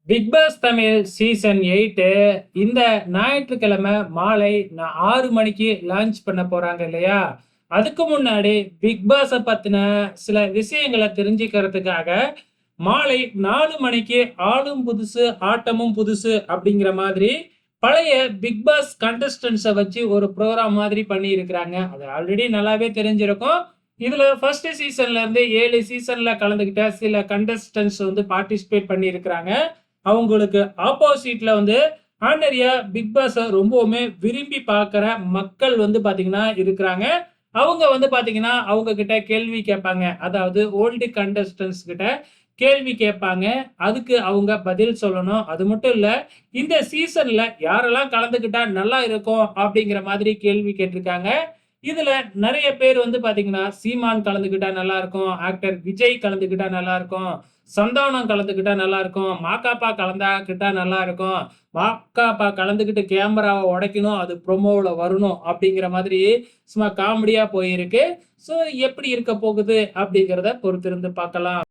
Big pass Tamil season 8 இந்த ஞாயிற்றுக்கிழமை மாலை 6 மணிக்கு லான்ச் பண்ண போறாங்க இல்லையா? அதுக்கு முன்னாடி பிக் பாஸ பத்தின சில விஷயங்கள தெரிஞ்சுக்கிறதுக்காக, மாலை 4 மணிக்கு ஆளும் புதுசு, ஆட்டமும் புதுசு அப்படிங்கிற மாதிரி பழைய பிக் பாஸ் கண்டஸ்டன்ட்ஸ வச்சு ஒரு புரோகிராம் மாதிரி பண்ணியிருக்கிறாங்க. அது ஆல்ரெடி நல்லாவே தெரிஞ்சிருக்கும். இதுல 1 சீசன்ல இருந்து 7 சீசன்ல கலந்துக்கிட்ட சில கண்டஸ்டன்ட்ஸ் வந்து பார்ட்டிசிபேட் பண்ணியிருக்கிறாங்க. அவங்களுக்கு ஆப்போசிட்ல வந்து நெறைய பிக் பாஸ ரொம்பவுமே விரும்பி பார்க்குற மக்கள் வந்து பார்த்தீங்கன்னா இருக்கிறாங்க. அவங்க வந்து பார்த்தீங்கன்னா, அவங்க கிட்ட கேள்வி கேட்பாங்க. அதாவது ஓல்டு கண்டஸ்டன்ட்ஸ் கிட்ட கேள்வி கேட்பாங்க. அதுக்கு அவங்க பதில் சொல்லணும். அது மட்டும் இல்ல, இந்த சீசன்ல யாரெல்லாம் கலந்துக்கிட்டா நல்லா இருக்கும் அப்படிங்கிற மாதிரி கேள்வி கேட்டிருக்காங்க. இதுல நெறைய பேர் வந்து பார்த்தீங்கன்னா, சீமான் கலந்துக்கிட்டா நல்லாருக்கும். ஆக்டர் விஜய் கலந்துக்கிட்டா நல்லாருக்கும். சந்தானம் கலந்துக்கிட்டா நல்லாருக்கும். மாகாபா கலந்துக்கிட்டா நல்லாருக்கும். மாகாபா கலந்துக்கிட்டு கேமராவ உடைக்கணும். அது ப்ரோமோல வரணும். அப்படிங்கிற மாதிரி சும்மா காமெடியா போயிருக்கு. ஸோ எப்படி இருக்க போகுது அப்படிங்கிறத பொறுத்திருந்து பார்க்கலாம்.